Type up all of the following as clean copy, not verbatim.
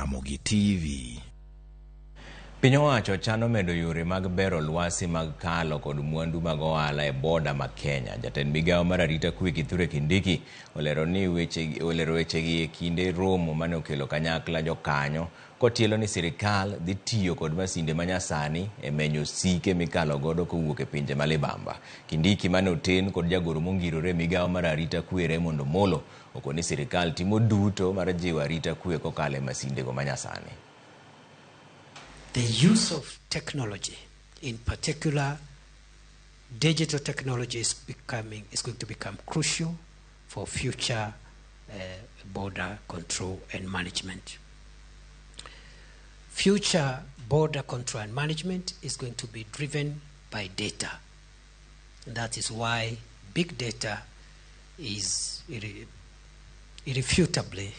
Ramogi TV. Piny owacho chano medo yore mag bero lwasi mag kalo kod mwandu mag ohala e boda ma Kenya. Jatend migawo mar arita kwe Kithure Kindiki olero wechegi e kinde romo mane okelo kanyakla jokanyo kotielo ni sirkal dhi tiyo kod masinde manyasani e menyo sike mikalo godo kowuok e pinje malibamba. Kindiki mane oten kod jagoro mongirore migawo mar arita kwe Raymond Molo okoni sirkal timo duto mar jiwo arita kwe kokalo e masinde go manyasani. The use of technology, in particular digital technology, is going to become crucial for future border control and management. Future border control and management is going to be driven by data. And that is why big data is irrefutably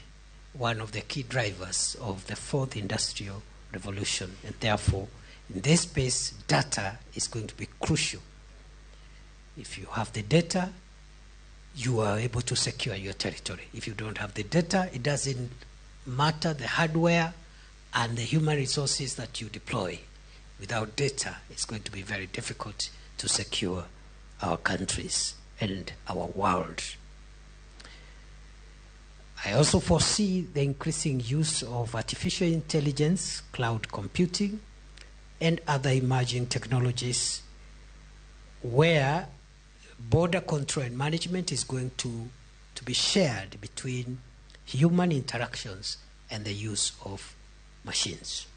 one of the key drivers of the fourth industrial revolution, and therefore in this space data is going to be crucial. If you have the data, you are able to secure your territory. If you don't have the data, it doesn't matter the hardware and the human resources that you deploy. Without data, it's going to be very difficult to secure our countries and our world. I also foresee the increasing use of artificial intelligence, cloud computing, and other emerging technologies where border control and management is going to be shared between human interactions and the use of machines.